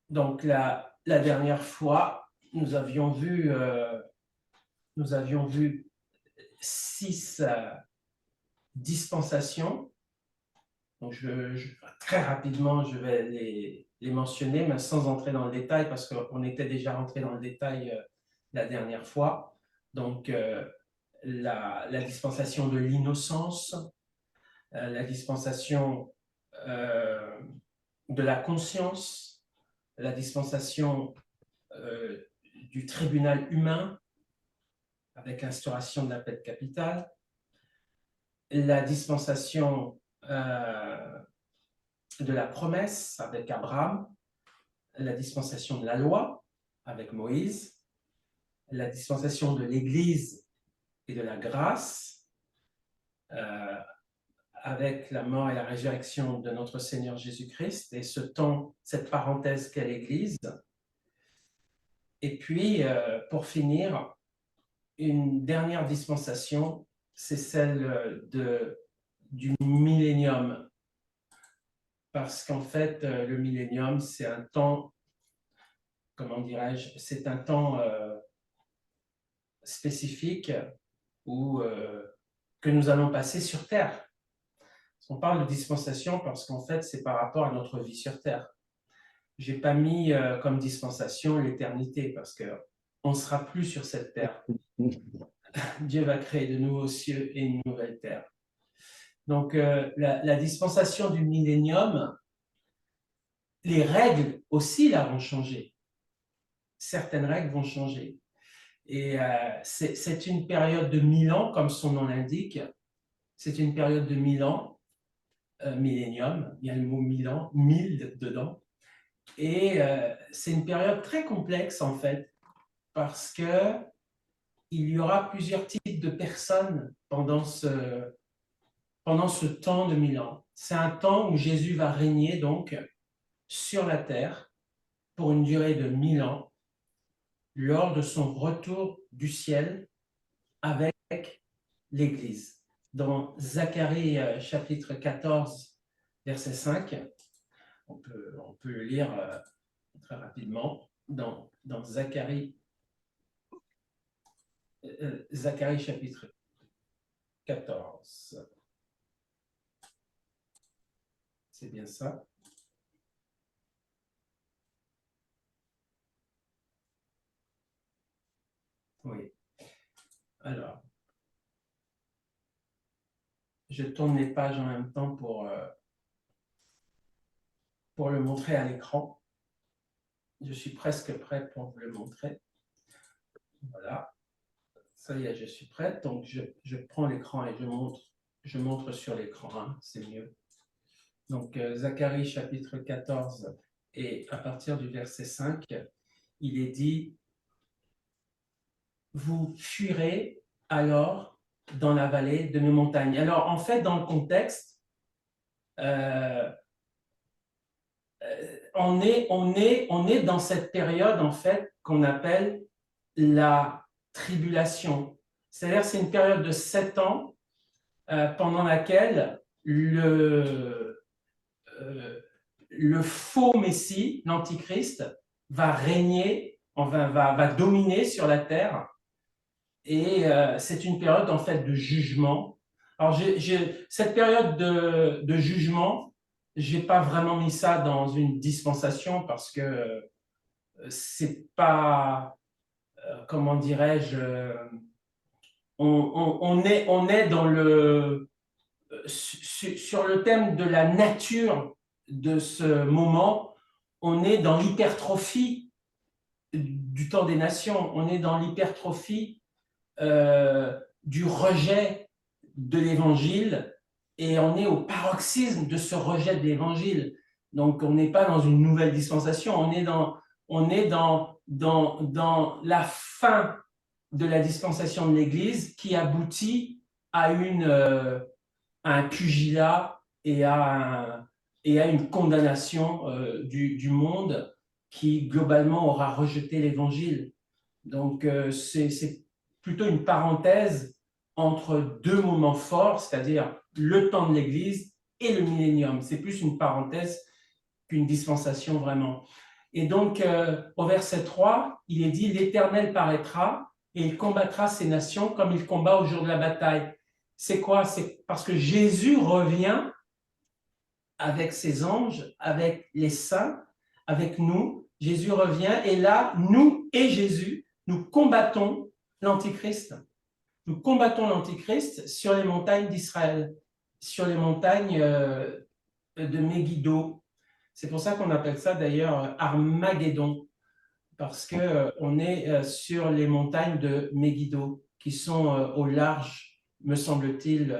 Donc, la dernière fois, nous avions vu 6 dispensations. Donc, très rapidement, je vais les mentionner, mais sans entrer dans le détail, parce qu'on était déjà rentré dans le détail la dernière fois. Donc, la dispensation de l'innocence, la dispensation de la conscience, la dispensation du tribunal humain, avec l'instauration de la peine capitale, la dispensation de la promesse avec Abraham, la dispensation de la loi avec Moïse, la dispensation de l'Église et de la grâce euh, avec la mort et la résurrection de notre Seigneur Jésus-Christ et ce temps, cette parenthèse qu'est l'Église. Et puis, pour finir, une dernière dispensation, c'est celle du millénium. Parce qu'en fait, le millénium, c'est un temps, comment dirais-je, c'est un temps spécifique que nous allons passer sur Terre. On parle de dispensation parce qu'en fait, c'est par rapport à notre vie sur Terre. Je n'ai pas mis comme dispensation l'éternité parce qu'on ne sera plus sur cette terre. Dieu va créer de nouveaux cieux et une nouvelle terre. Donc, la dispensation du millénium, les règles aussi là vont changer. Certaines règles vont changer. Et c'est une période de 1000 ans, comme son nom l'indique. C'est une période de 1000 ans, millénium, il y a le mot 1000 ans, 1000 dedans. Et c'est une période très complexe en fait, parce que il y aura plusieurs types de personnes pendant ce temps de 1000 ans. C'est un temps où Jésus va régner donc sur la terre pour une durée de 1000 ans lors de son retour du ciel avec l'Église. Dans Zacharie chapitre 14, verset 5, on peut le lire très rapidement, dans Zacharie chapitre 14. C'est bien ça. Oui. Alors, je tourne les pages en même temps pour le montrer à l'écran. Je suis presque prêt pour vous le montrer. Voilà. Ça y est, je suis prête. Donc, je prends l'écran et je montre sur l'écran. Hein, c'est mieux. Donc, Zacharie chapitre 14 et à partir du verset 5, il est dit « Vous fuirez alors dans la vallée de nos montagnes ». Alors, en fait, dans le contexte, on est dans cette période, en fait, qu'on appelle la tribulation. C'est-à-dire, c'est une période de 7 ans pendant laquelle le faux Messie, l'Antichrist, va régner, va dominer sur la terre. Et c'est une période, en fait, de jugement. Alors, cette période de jugement, je n'ai pas vraiment mis ça dans une dispensation parce que c'est pas, comment dirais-je, on est dans sur le thème de la nature de ce moment, on est dans l'hypertrophie du temps des nations, on est dans l'hypertrophie du rejet de l'évangile et on est au paroxysme de ce rejet de l'évangile. Donc, on n'est pas dans une nouvelle dispensation, on est dans la fin de la dispensation de l'Église qui aboutit à un pugilat et à une condamnation du monde qui, globalement, aura rejeté l'Évangile. Donc, c'est plutôt une parenthèse entre deux moments forts, c'est-à-dire le temps de l'Église et le millénium. C'est plus une parenthèse qu'une dispensation vraiment. Et donc, au verset 3, il est dit « L'Éternel paraîtra et il combattra ces nations comme il combat au jour de la bataille. » C'est quoi? C'est parce que Jésus revient avec ses anges, avec les saints, avec nous. Jésus revient et là, nous et Jésus, nous combattons l'Antichrist. Nous combattons l'Antichrist sur les montagnes d'Israël, sur les montagnes de Megiddo. C'est pour ça qu'on appelle ça d'ailleurs Armageddon, parce qu'on est sur les montagnes de Megiddo, qui sont au large, me semble-t-il,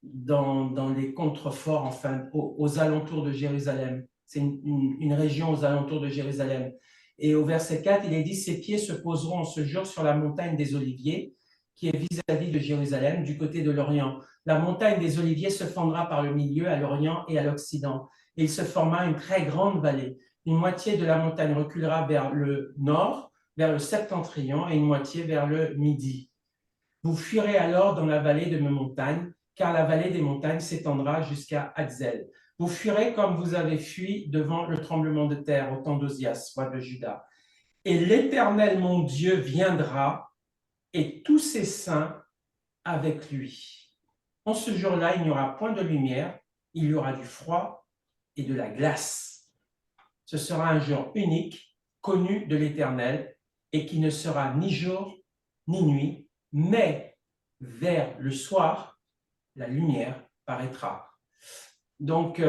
dans les contreforts, enfin, aux alentours de Jérusalem. C'est une région aux alentours de Jérusalem. Et au verset 4, il est dit « Ses pieds se poseront en ce jour sur la montagne des Oliviers, qui est vis-à-vis de Jérusalem, du côté de l'Orient. La montagne des Oliviers se fendra par le milieu, à l'Orient et à l'Occident. Et il se forma une très grande vallée. Une moitié de la montagne reculera vers le nord, vers le septentrion, et une moitié vers le midi. Vous fuirez alors dans la vallée de mes montagnes, car la vallée des montagnes s'étendra jusqu'à Haxel. Vous fuirez comme vous avez fui devant le tremblement de terre au temps d'Ozias, roi de Juda. Et l'Éternel, mon Dieu, viendra, et tous ses saints avec lui. En ce jour-là, il n'y aura point de lumière, il y aura du froid et de la glace. Ce sera un jour unique, connu de l'Éternel, et qui ne sera ni jour ni nuit, mais vers le soir, la lumière paraîtra. Donc,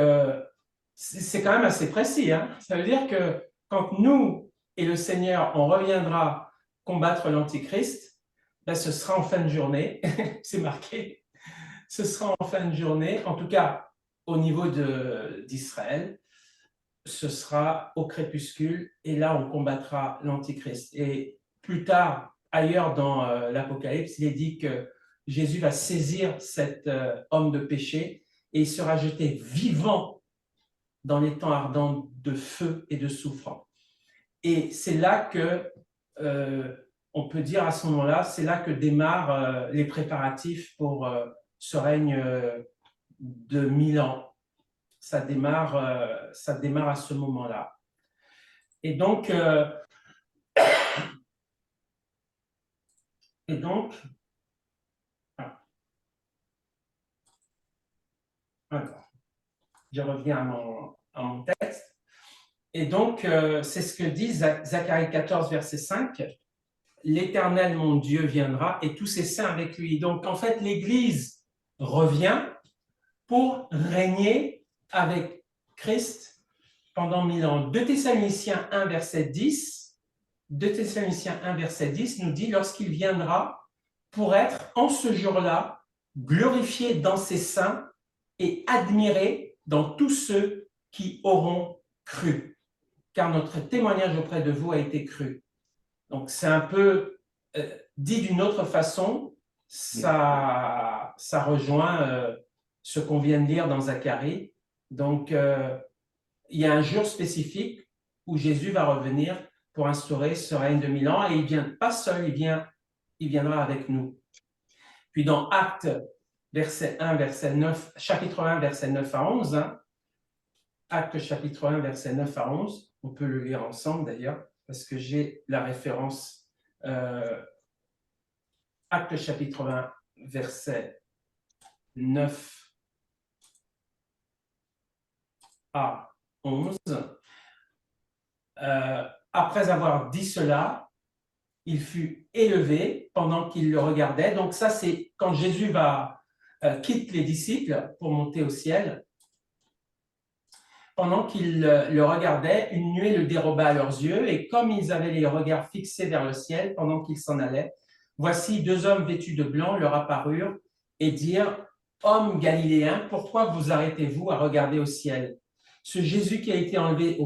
c'est quand même assez précis. Hein? Ça veut dire que quand nous et le Seigneur, on reviendra combattre l'Antichrist, ben, ce sera en fin de journée, c'est marqué, ce sera en fin de journée, en tout cas au niveau d'Israël, ce sera au crépuscule, et là on combattra l'Antichrist. Et plus tard, ailleurs dans l'Apocalypse, il est dit que Jésus va saisir cet homme de péché et il sera jeté vivant dans les temps ardents de feu et de soufre. Et c'est là que, on peut dire à ce moment-là, c'est là que démarrent les préparatifs pour ce règne de 1000 ans. Ça démarre à ce moment-là. Et donc, alors, je reviens à mon texte. Et donc, c'est ce que dit Zacharie 14, verset 5. L'Éternel, mon Dieu, viendra et tous ses saints avec lui. Donc, en fait, l'Église revient pour régner avec Christ pendant 1000 ans. 2 Thessaloniciens 1, verset 10, 2 Thessaloniciens 1, verset 10 nous dit « Lorsqu'il viendra pour être, en ce jour-là, glorifié dans ses saints et admiré dans tous ceux qui auront cru. Car notre témoignage auprès de vous a été cru. » Donc, c'est un peu dit d'une autre façon, ça rejoint ce qu'on vient de lire dans Zacharie. Donc, il y a un jour spécifique où Jésus va revenir pour instaurer ce règne de 1000 ans, et il ne vient pas seul, il viendra avec nous. Puis dans Actes, verset 1, verset 9, chapitre 1, verset 9 à 11, hein, Actes chapitre 1, verset 9 à 11, on peut le lire ensemble d'ailleurs, parce que j'ai la référence. Actes chapitre 1, verset 9 à 11. Après avoir dit cela, il fut élevé pendant qu'il le regardait. Donc ça, c'est quand Jésus quitte les disciples pour monter au ciel. Pendant qu'ils le regardaient, une nuée le déroba à leurs yeux, et comme ils avaient les regards fixés vers le ciel pendant qu'ils s'en allaient, voici 2 hommes vêtus de blanc leur apparurent et dirent « Hommes galiléens, pourquoi vous arrêtez-vous à regarder au ciel? Ce Jésus qui a été enlevé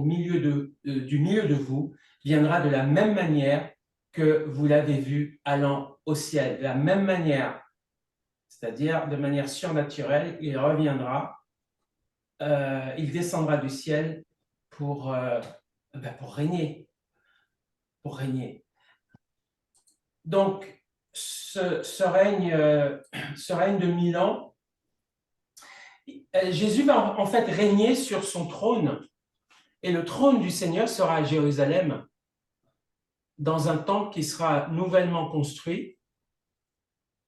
du milieu de vous viendra de la même manière que vous l'avez vu allant au ciel. » De la même manière, c'est-à-dire de manière surnaturelle, il reviendra. Il descendra du ciel pour régner. Pour régner. Donc, ce règne de 1000 ans, Jésus va en fait régner sur son trône Et le trône du Seigneur sera à Jérusalem, dans un temple qui sera nouvellement construit.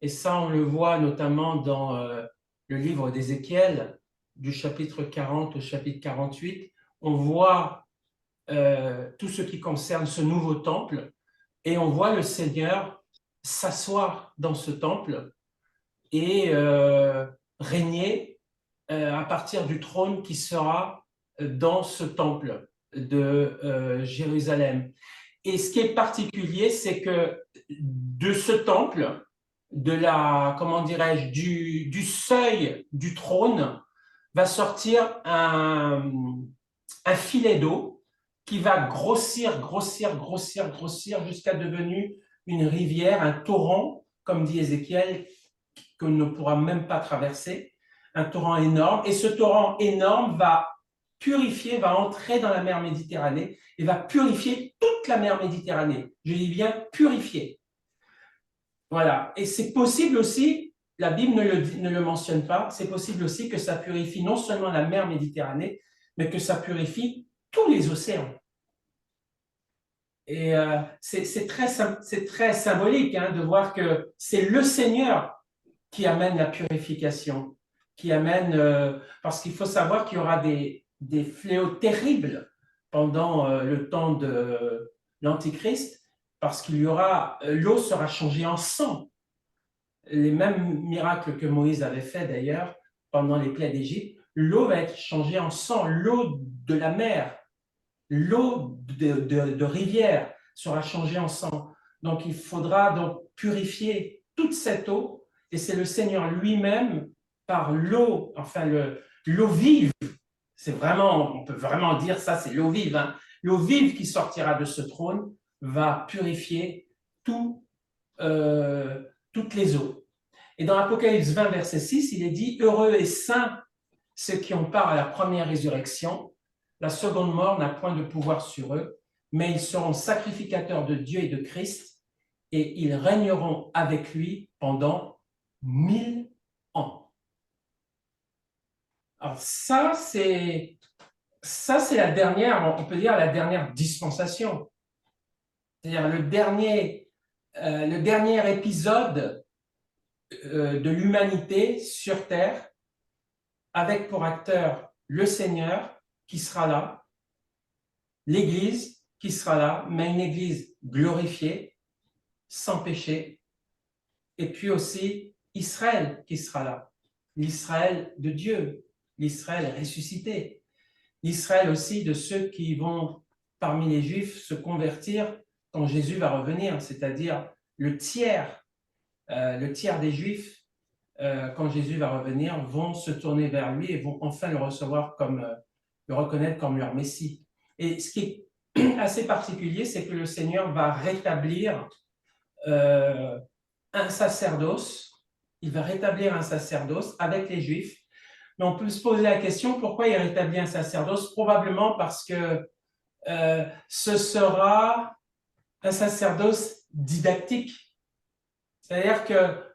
Et ça, on le voit notamment dans le livre d'Ézéchiel, du chapitre 40 au chapitre 48. On voit tout ce qui concerne ce nouveau temple, et on voit le Seigneur s'asseoir dans ce temple et régner à partir du trône qui sera dans ce temple de Jérusalem. Et ce qui est particulier, c'est que de ce temple, de la, comment dirais-je, du seuil du trône, va sortir un filet d'eau qui va grossir, grossir, grossir, grossir jusqu'à devenir une rivière, un torrent, comme dit Ézéchiel, qu'on ne pourra même pas traverser, un torrent énorme. Et ce torrent énorme va purifier, va entrer dans la mer Méditerranée et va purifier toute la mer Méditerranée. Je dis bien purifier. Voilà. Et c'est possible aussi, la Bible ne le mentionne pas, c'est possible aussi que ça purifie non seulement la mer Méditerranée, mais que ça purifie tous les océans. Et c'est très symbolique hein, de voir que c'est le Seigneur qui amène la purification, qui amène, parce qu'il faut savoir qu'il y aura des fléaux terribles pendant le temps de l'Antichrist, parce qu'il y aura, l'eau sera changée en sang. Les mêmes miracles que Moïse avait fait d'ailleurs pendant les plaies d'Égypte, l'eau va être changée en sang, l'eau de la mer, l'eau de rivière sera changée en sang. Donc il faudra donc purifier toute cette eau, et c'est le Seigneur lui-même, par l'eau, enfin l'eau vive, c'est vraiment, on peut vraiment dire ça, c'est l'eau vive, hein. L'eau vive qui sortira de ce trône va purifier tout, toutes les eaux. Et dans Apocalypse 20, verset 6, il est dit « Heureux et saints ceux qui ont part à la première résurrection. La seconde mort n'a point de pouvoir sur eux, mais ils seront sacrificateurs de Dieu et de Christ, et ils régneront avec lui pendant 1000 ans. » Alors ça, c'est la dernière, on peut dire la dernière dispensation. C'est-à-dire le dernier épisode de l'humanité sur Terre, avec pour acteur le Seigneur qui sera là, l'Église qui sera là, mais une Église glorifiée, sans péché, et puis aussi Israël qui sera là, l'Israël de Dieu, l'Israël ressuscité, l'Israël aussi de ceux qui vont, parmi les Juifs, se convertir quand Jésus va revenir, c'est-à-dire le tiers des Juifs, quand Jésus va revenir, vont se tourner vers lui et vont enfin le recevoir le reconnaître comme leur Messie. Et ce qui est assez particulier, c'est que le Seigneur va rétablir un sacerdoce. Il va rétablir un sacerdoce avec les Juifs. Mais on peut se poser la question, pourquoi il rétablit un sacerdoce? Probablement parce que ce sera un sacerdoce didactique. C'est-à-dire que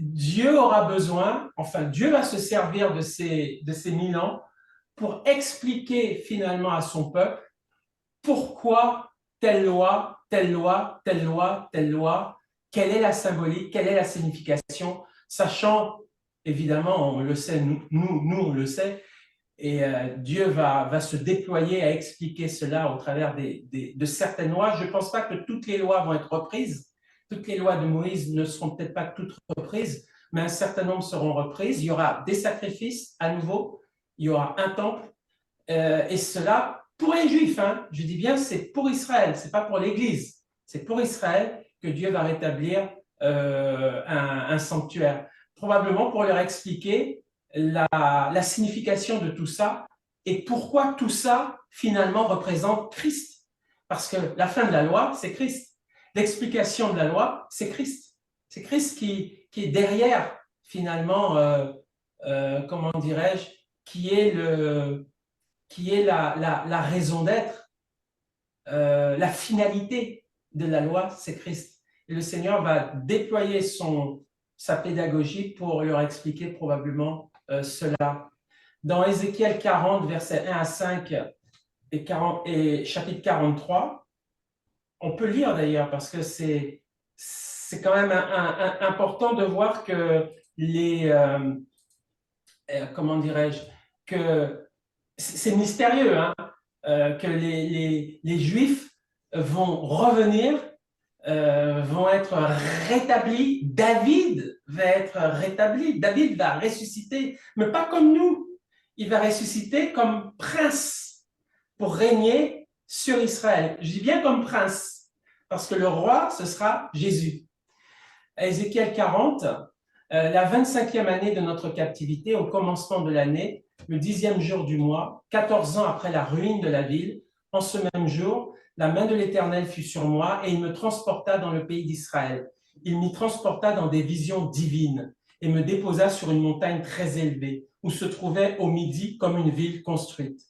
Dieu aura besoin, enfin Dieu va se servir de ces 1000 ans pour expliquer finalement à son peuple pourquoi telle loi, telle loi, telle loi, telle loi, quelle est la symbolique, quelle est la signification, sachant, évidemment, on le sait, nous on le sait, et Dieu va se déployer à expliquer cela au travers de certaines lois. Je ne pense pas que toutes les lois vont être reprises. Toutes les lois de Moïse ne seront peut-être pas toutes reprises, mais un certain nombre seront reprises. Il y aura des sacrifices à nouveau, il y aura un temple, et cela pour les Juifs. Hein. Je dis bien, c'est pour Israël, ce n'est pas pour l'Église. C'est pour Israël que Dieu va rétablir un sanctuaire. Probablement pour leur expliquer la signification de tout ça et pourquoi tout ça, finalement, représente Christ. Parce que la fin de la loi, c'est Christ. L'explication de la loi, c'est Christ. C'est Christ qui est derrière, finalement, comment dirais-je, qui est la raison d'être, la finalité de la loi, c'est Christ. Et le Seigneur va déployer sa pédagogie pour leur expliquer probablement cela. dans Ézéchiel 40, versets 1 à 5 et chapitre 43. On peut lire d'ailleurs parce que c'est quand même important de voir que comment dirais-je, que c'est mystérieux, hein, que les Juifs vont revenir, vont être rétablis. David va être rétabli. David va ressusciter, mais pas comme nous. Il va ressusciter comme prince pour régner sur Israël. Je dis bien comme prince, parce que le roi, ce sera Jésus. À Ézéchiel 40, la 25e année de notre captivité, au commencement de l'année, le 10e jour du mois, 14 ans après la ruine de la ville, en ce même jour, la main de l'Éternel fut sur moi et il me transporta dans le pays d'Israël. Il m'y transporta dans des visions divines et me déposa sur une montagne très élevée où se trouvait au midi comme une ville construite.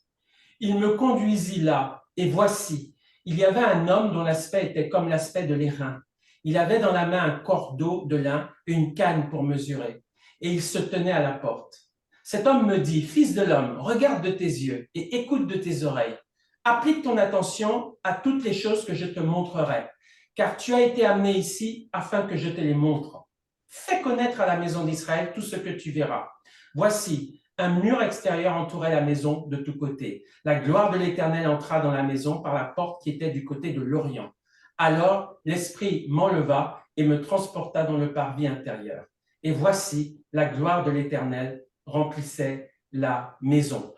Il me conduisit là et voici, il y avait un homme dont l'aspect était comme l'aspect de l'airain. Il avait dans la main un cordeau de lin et une canne pour mesurer, et il se tenait à la porte. Cet homme me dit, Fils de l'homme, regarde de tes yeux et écoute de tes oreilles. Applique ton attention à toutes les choses que je te montrerai, car tu as été amené ici afin que je te les montre. Fais connaître à la maison d'Israël tout ce que tu verras. Voici, un mur extérieur entourait la maison de tous côtés. La gloire de l'Éternel entra dans la maison par la porte qui était du côté de l'Orient. Alors l'Esprit m'enleva et me transporta dans le parvis intérieur. Et voici, la gloire de l'Éternel remplissait la maison.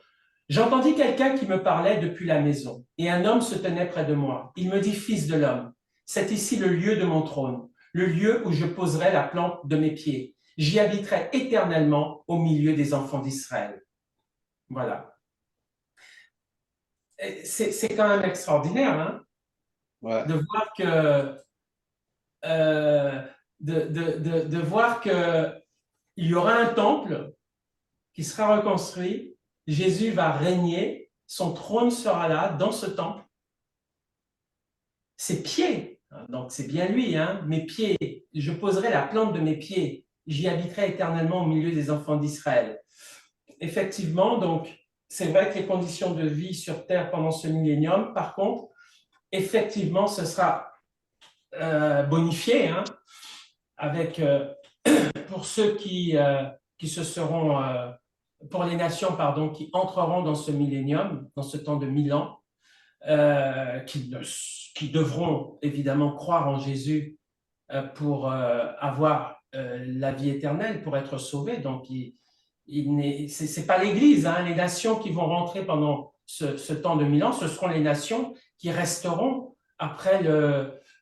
J'entendis quelqu'un qui me parlait depuis la maison, et un homme se tenait près de moi. Il me dit, Fils de l'homme, c'est ici le lieu de mon trône, le lieu où je poserai la plante de mes pieds. J'y habiterai éternellement au milieu des enfants d'Israël. Voilà. C'est quand même extraordinaire, hein, Ouais. de voir que de voir que il y aura un temple qui sera reconstruit, Jésus va régner, son trône sera là dans ce temple. Ses pieds, donc c'est bien lui, hein, mes pieds, je poserai la plante de mes pieds, j'y habiterai éternellement au milieu des enfants d'Israël. Effectivement, donc c'est vrai que les conditions de vie sur Terre pendant ce millénium, par contre, effectivement, ce sera bonifié, hein, avec pour ceux qui se seront, pour les nations, pardon, qui entreront dans ce millénium, dans ce temps de 1000 ans, qui devront évidemment croire en Jésus pour avoir la vie éternelle, pour être sauvés. Donc, ce n'est pas l'Église, hein, les nations qui vont rentrer pendant ce temps de 1000 ans, ce seront les nations qui resteront après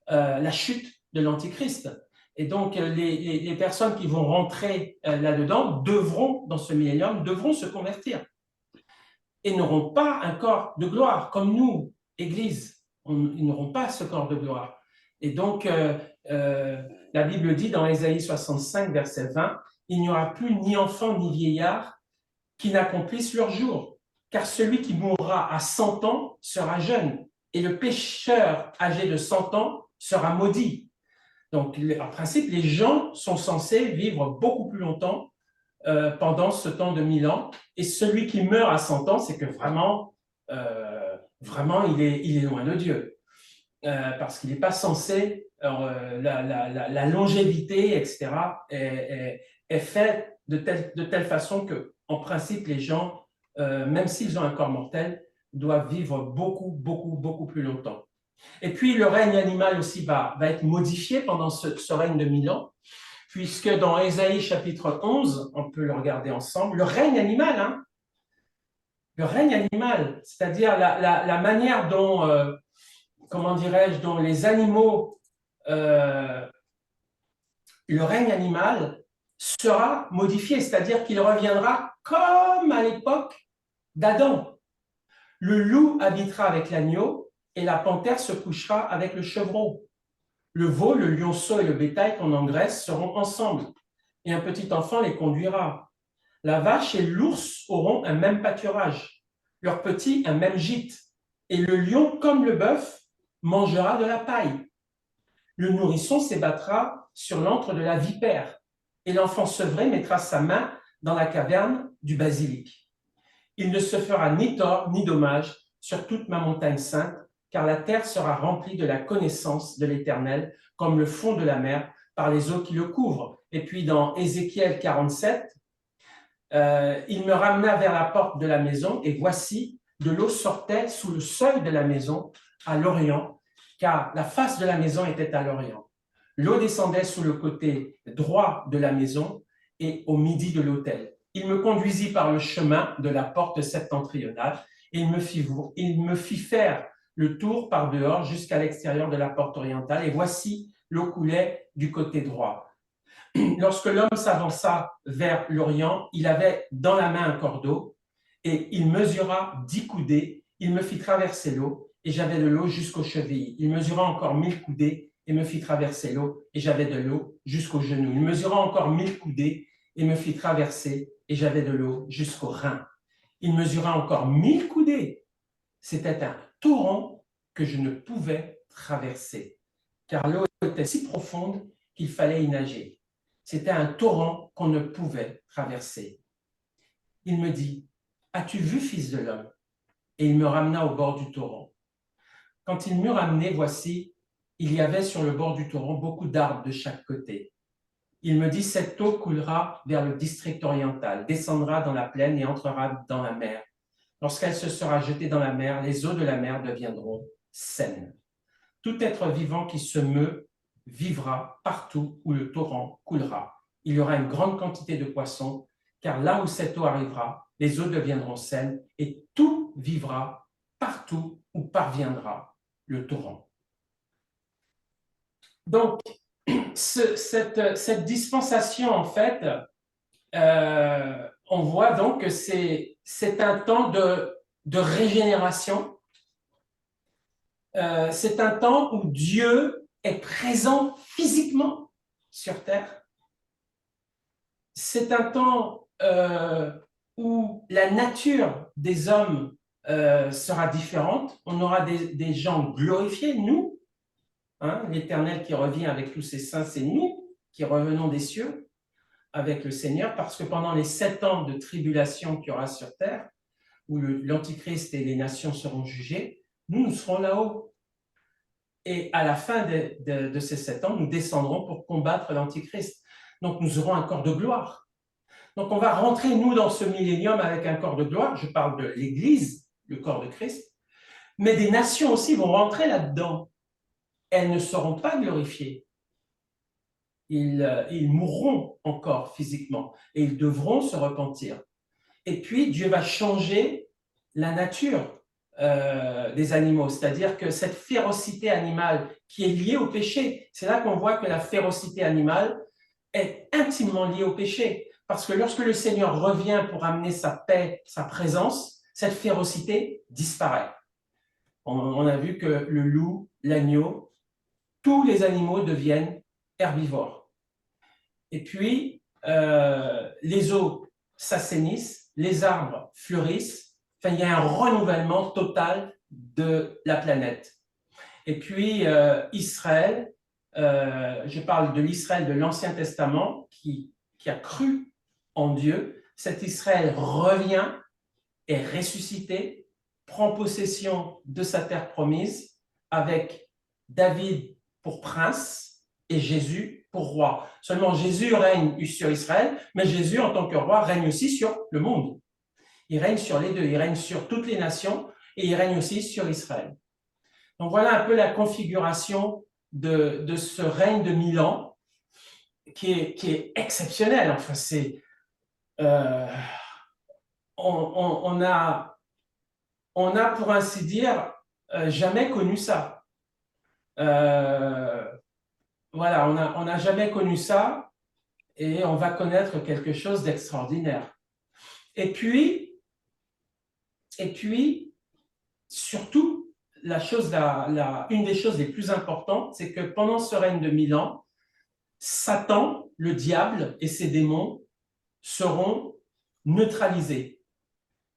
la chute de l'Antichrist. Et donc, les personnes qui vont rentrer là-dedans devront, dans ce millénium, devront se convertir et n'auront pas un corps de gloire comme nous, Église. Ils n'auront pas ce corps de gloire. Et donc, la Bible dit dans Ésaïe 65, verset 20, « Il n'y aura plus ni enfant ni vieillard qui n'accomplissent leur jour, car celui qui mourra à 100 ans sera jeune, et le pécheur âgé de 100 ans sera maudit. » Donc, en principe, les gens sont censés vivre beaucoup plus longtemps pendant ce temps de 1000 ans. Et celui qui meurt à 100 ans, c'est que vraiment, il est loin de Dieu. Parce qu'il n'est pas censé, la longévité, etc., est faite de telle façon que, en principe, les gens, même s'ils ont un corps mortel, doivent vivre beaucoup, beaucoup, beaucoup plus longtemps. Et puis, le règne animal aussi va être modifié pendant ce règne de 1000 ans, puisque dans Ésaïe chapitre 11, on peut le regarder ensemble, le règne animal, hein, le règne animal, c'est-à-dire la manière dont, comment dirais-je, dont les animaux, le règne animal sera modifié, c'est-à-dire qu'il reviendra comme à l'époque d'Adam. Le loup habitera avec l'agneau et la panthère se couchera avec le chevreau. Le veau, le lionceau et le bétail qu'on engraisse seront ensemble, et un petit enfant les conduira. La vache et l'ours auront un même pâturage, leurs petits un même gîte, et le lion, comme le bœuf, mangera de la paille. Le nourrisson s'ébattra sur l'antre de la vipère, et l'enfant sevré mettra sa main dans la caverne du basilic. Il ne se fera ni tort ni dommage sur toute ma montagne sainte, car la terre sera remplie de la connaissance de l'Éternel, comme le fond de la mer, par les eaux qui le couvrent. Et puis dans Ézéchiel 47, il me ramena vers la porte de la maison, et voici, de l'eau sortait sous le seuil de la maison à l'orient, car la face de la maison était à l'orient. L'eau descendait sous le côté droit de la maison et au midi de l'autel. Il me conduisit par le chemin de la porte septentrionale et il me fit faire le tour par dehors jusqu'à l'extérieur de la porte orientale. Et voici, l'eau coulait du côté droit. Lorsque l'homme s'avança vers l'Orient, il avait dans la main un cordeau et il mesura 10 coudées. Il me fit traverser l'eau et j'avais de l'eau jusqu'aux chevilles. Il mesura encore 1000 coudées et me fit traverser l'eau et j'avais de l'eau jusqu'aux genoux. Il mesura encore 1000 coudées et me fit traverser et j'avais de l'eau jusqu'aux reins. Il mesura encore 1000 coudées. C'était un torrent que je ne pouvais traverser, car l'eau était si profonde qu'il fallait y nager. C'était un torrent qu'on ne pouvait traverser. Il me dit, « As-tu vu, fils de l'homme ?» Et il me ramena au bord du torrent. Quand il m'eut ramené, voici, il y avait sur le bord du torrent beaucoup d'arbres de chaque côté. Il me dit, « Cette eau coulera vers le district oriental, descendra dans la plaine et entrera dans la mer. Lorsqu'elle se sera jetée dans la mer, les eaux de la mer deviendront saines. Tout être vivant qui se meut vivra partout où le torrent coulera. Il y aura une grande quantité de poissons, car là où cette eau arrivera, les eaux deviendront saines et tout vivra partout où parviendra le torrent. » Donc, cette dispensation, en fait, on voit donc que c'est un temps de régénération. C'est un temps où Dieu est présent physiquement sur terre. C'est un temps où la nature des hommes sera différente. On aura des gens glorifiés, nous, hein, l'Éternel qui revient avec tous ses saints, c'est nous qui revenons des cieux avec le Seigneur, parce que pendant les 7 ans de tribulation qu'il y aura sur terre, où l'Antichrist et les nations seront jugées, nous serons là-haut. Et à la fin de ces 7 ans, nous descendrons pour combattre l'Antichrist. Donc, nous aurons un corps de gloire. Donc, on va rentrer, nous, dans ce millénium avec un corps de gloire. Je parle de l'Église, le corps de Christ. Mais des nations aussi vont rentrer là-dedans. Elles ne seront pas glorifiées. Ils mourront encore physiquement et ils devront se repentir. Et puis, Dieu va changer la nature des animaux, c'est-à-dire que cette férocité animale qui est liée au péché, c'est là qu'on voit que la férocité animale est intimement liée au péché, parce que lorsque le Seigneur revient pour amener sa paix, sa présence, cette férocité disparaît. On a vu que le loup, l'agneau, tous les animaux deviennent herbivores. Et puis, les eaux s'assainissent, les arbres fleurissent. Enfin, il y a un renouvellement total de la planète. Et puis, Israël, je parle de l'Israël de l'Ancien Testament qui a cru en Dieu. Cet Israël revient, est ressuscité, prend possession de sa terre promise avec David pour prince et Jésus pour roi. Seulement, Jésus règne sur Israël, mais Jésus, en tant que roi, règne aussi sur le monde. Il règne sur les deux, il règne sur toutes les nations et il règne aussi sur Israël. Donc voilà un peu la configuration de ce règne de 1000 ans qui est exceptionnel. Enfin, c'est, on a pour ainsi dire jamais connu ça. Voilà, on n'a jamais connu ça et on va connaître quelque chose d'extraordinaire. Et puis, surtout, une des choses les plus importantes, c'est que pendant ce règne de 1000 ans, Satan, le diable et ses démons seront neutralisés.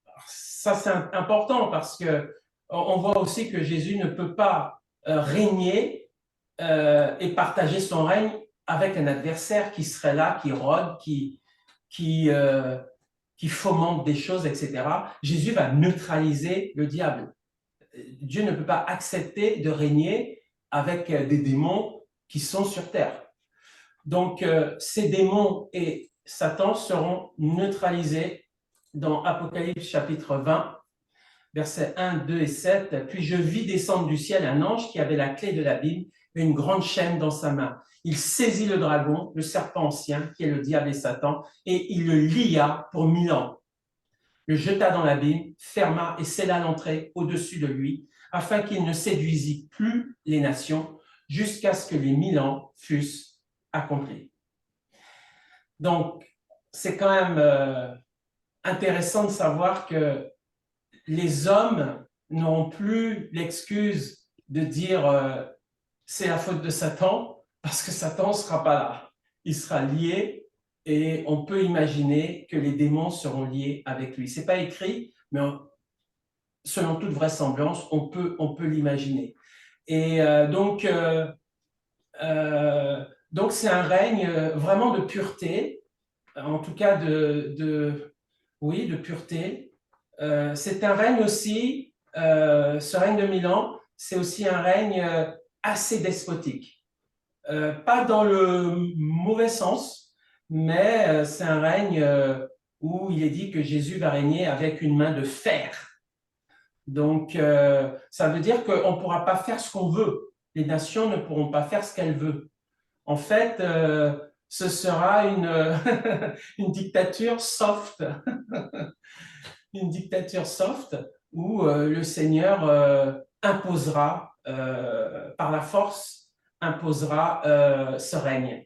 Alors, ça, c'est important parce qu'on voit aussi que Jésus ne peut pas régner et partager son règne avec un adversaire qui serait là, qui rôde, qui qui fomente des choses, etc., Jésus va neutraliser le diable. Dieu ne peut pas accepter de régner avec des démons qui sont sur terre. Donc, ces démons et Satan seront neutralisés dans Apocalypse chapitre 20, versets 1, 2 et 7. Puis je vis descendre du ciel un ange qui avait la clé de l'abîme et une grande chaîne dans sa main. Il saisit le dragon, le serpent ancien, qui est le diable et Satan, et il le lia pour 1000 ans. Le jeta dans l'abîme, ferma et scella l'entrée au-dessus de lui, afin qu'il ne séduisît plus les nations, jusqu'à ce que les 1000 ans fussent accomplis. Donc, c'est quand même intéressant de savoir que les hommes n'auront plus l'excuse de dire c'est la faute de Satan, parce que Satan ne sera pas là. Il sera lié et on peut imaginer que les démons seront liés avec lui. Ce n'est pas écrit, mais selon toute vraisemblance, on peut l'imaginer. Et donc c'est un règne vraiment de pureté, en tout cas de pureté. C'est un règne aussi, ce règne de 1000 ans, c'est aussi un règne assez despotique. Pas dans le mauvais sens, mais c'est un règne où il est dit que Jésus va régner avec une main de fer. Donc, ça veut dire qu'on ne pourra pas faire ce qu'on veut. Les nations ne pourront pas faire ce qu'elles veulent. En fait, ce sera une dictature soft. Une dictature soft où le Seigneur imposera, par la force, imposera ce règne.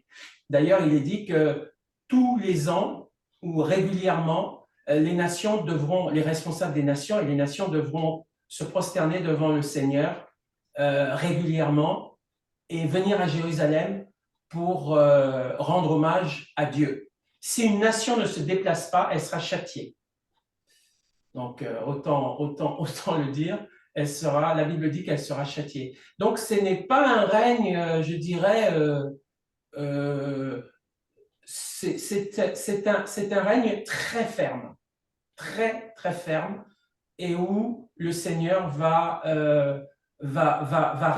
D'ailleurs, il est dit que tous les ans ou régulièrement, les responsables des nations et les nations devront se prosterner devant le Seigneur régulièrement et venir à Jérusalem pour rendre hommage à Dieu. Si une nation ne se déplace pas, elle sera châtiée. Donc, autant le dire, la Bible dit qu'elle sera châtiée. Donc, ce n'est pas un règne, je dirais, c'est un règne très ferme, très, très ferme, et où le Seigneur va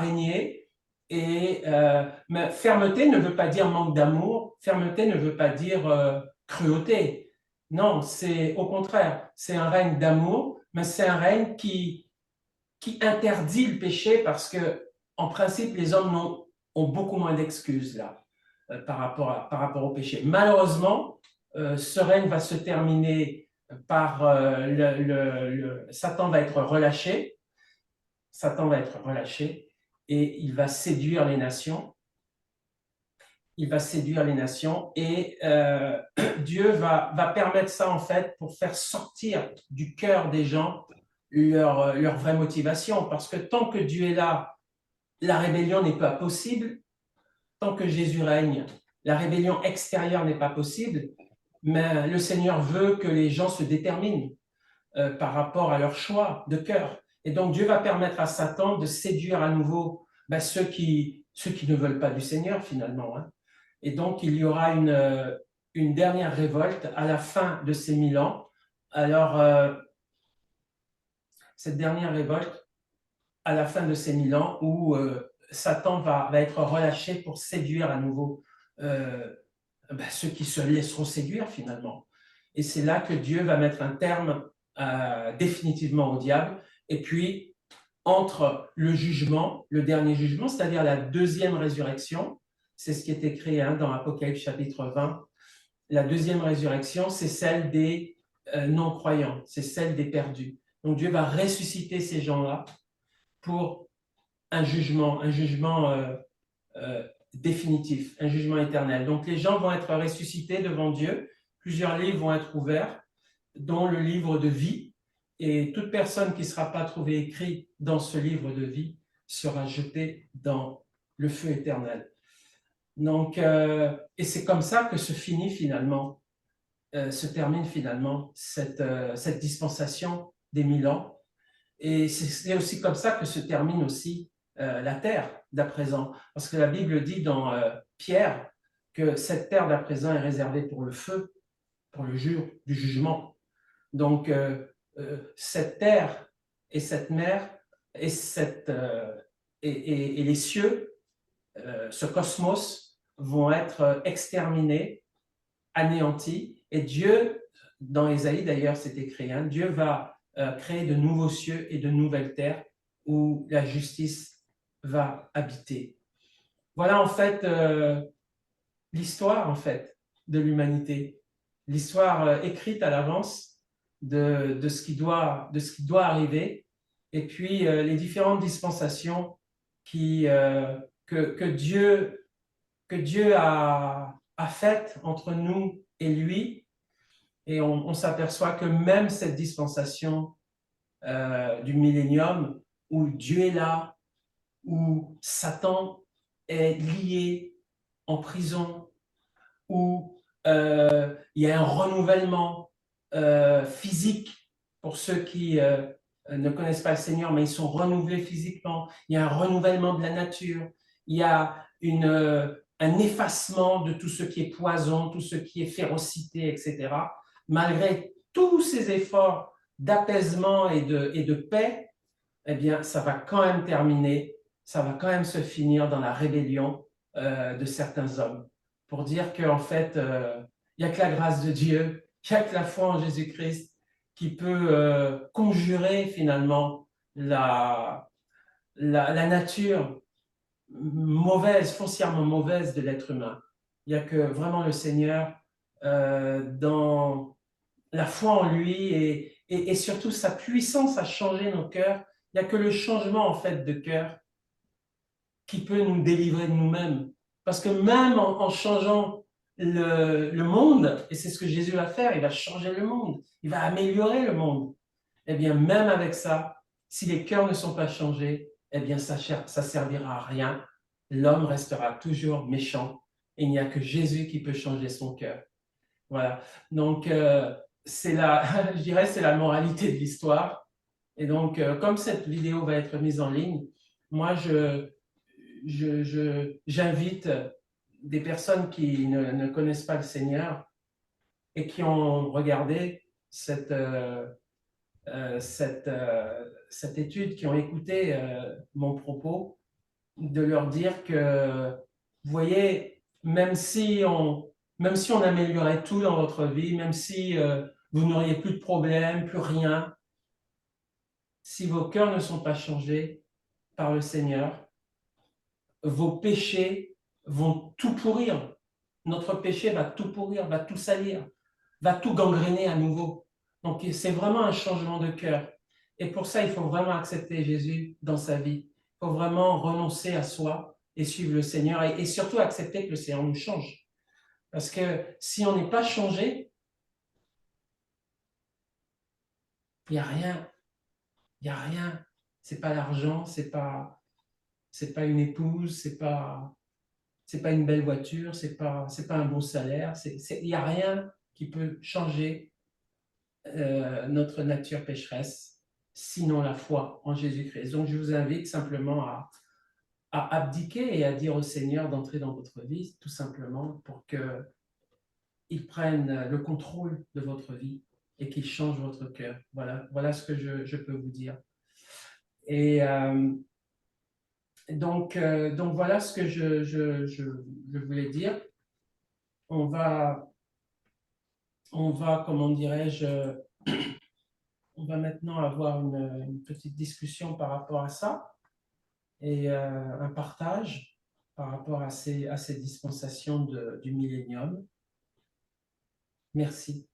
régner. Mais fermeté ne veut pas dire manque d'amour, fermeté ne veut pas dire cruauté. Non, c'est au contraire, c'est un règne d'amour, mais c'est un règne qui interdit le péché parce que, en principe, les hommes ont beaucoup moins d'excuses là par rapport au péché. Malheureusement, ce règne va se terminer par Satan va être relâché. Satan va être relâché et il va séduire les nations. Il va séduire les nations et Dieu va permettre ça en fait pour faire sortir du cœur des gens leur vraie motivation. Parce que tant que Dieu est là, la rébellion n'est pas possible. Tant que Jésus règne, la rébellion extérieure n'est pas possible. Mais le Seigneur veut que les gens se déterminent par rapport à leur choix de cœur. Et donc Dieu va permettre à Satan de séduire à nouveau ceux qui ne veulent pas du Seigneur finalement. Hein. Et donc, il y aura une dernière révolte à la fin de ces 1000 ans. Alors, cette dernière révolte, à la fin de ces 1000 ans, où Satan va être relâché pour séduire à nouveau ceux qui se laisseront séduire finalement. Et c'est là que Dieu va mettre un terme définitivement au diable. Et puis, entre le jugement, le dernier jugement, c'est-à-dire la deuxième résurrection, c'est ce qui est écrit dans Apocalypse chapitre 20. La deuxième résurrection, c'est celle des non-croyants, c'est celle des perdus. Donc Dieu va ressusciter ces gens-là pour un jugement définitif, un jugement éternel. Donc les gens vont être ressuscités devant Dieu, plusieurs livres vont être ouverts, dont le livre de vie, et toute personne qui ne sera pas trouvée écrite dans ce livre de vie sera jetée dans le feu éternel. Donc, et c'est comme ça que se termine finalement cette dispensation des 1000 ans. Et c'est aussi comme ça que se termine aussi la terre d'à présent. Parce que la Bible dit dans Pierre que cette terre d'à présent est réservée pour le feu, pour le jour du jugement. Donc, cette terre et cette mer et, et les cieux, ce cosmos, vont être exterminés, anéantis. Et Dieu, dans Ésaïe d'ailleurs, c'est écrit, hein, Dieu va créer de nouveaux cieux et de nouvelles terres où la justice va habiter. Voilà en fait l'histoire en fait de l'humanité, l'histoire écrite à l'avance de ce qui doit arriver, et puis les différentes dispensations que Dieu a faites entre nous et lui, et on s'aperçoit que même cette dispensation du millénium, où Dieu est là, où Satan est lié en prison, où il y a un renouvellement physique pour ceux qui ne connaissent pas le Seigneur, mais ils sont renouvelés physiquement. Il y a un renouvellement de la nature. Il y a un effacement de tout ce qui est poison, tout ce qui est férocité, etc. Malgré tous ces efforts d'apaisement et de paix, eh bien, ça va quand même terminer, ça va quand même se finir dans la rébellion de certains hommes. Pour dire qu'en fait, il n'y a que la grâce de Dieu, il n'y a que la foi en Jésus-Christ qui peut conjurer finalement la nature mauvaise, foncièrement mauvaise de l'être humain. Il n'y a que vraiment le Seigneur dans la foi en lui et surtout sa puissance à changer nos cœurs. Il n'y a que le changement en fait de cœur qui peut nous délivrer de nous-mêmes. Parce que même en changeant le monde, et c'est ce que Jésus va faire, il va changer le monde, il va améliorer le monde. Eh bien, même avec ça, si les cœurs ne sont pas changés, eh bien, ça servira à rien. L'homme restera toujours méchant. Et il n'y a que Jésus qui peut changer son cœur. Voilà. Donc, je dirais, c'est la moralité de l'histoire. Et donc, comme cette vidéo va être mise en ligne, moi, j'invite des personnes qui ne connaissent pas le Seigneur et qui ont regardé cette étude, qui ont écouté mon propos, de leur dire que, vous voyez, même si on améliorait tout dans votre vie, même si vous n'auriez plus de problèmes, plus rien, si vos cœurs ne sont pas changés par le Seigneur, vos péchés vont tout pourrir. Notre péché va tout pourrir, va tout salir, va tout gangréner à nouveau. Donc, c'est vraiment un changement de cœur. Et pour ça, il faut vraiment accepter Jésus dans sa vie. Il faut vraiment renoncer à soi et suivre le Seigneur et surtout accepter que le Seigneur nous change. Parce que si on n'est pas changé, il n'y a rien. Il n'y a rien. Ce n'est pas l'argent, c'est pas une épouse, c'est pas une belle voiture, c'est pas un bon salaire. Il n'y a rien qui peut changer notre nature pécheresse, sinon la foi en Jésus-Christ. Donc, je vous invite simplement à abdiquer et à dire au Seigneur d'entrer dans votre vie, tout simplement pour qu'il prenne le contrôle de votre vie et qu'il change votre cœur. Voilà ce que je peux vous dire. Et donc voilà ce que je voulais dire. On va, comment dirais-je, on va maintenant avoir une petite discussion par rapport à ça et un partage par rapport à ces dispensations du millénium. Merci.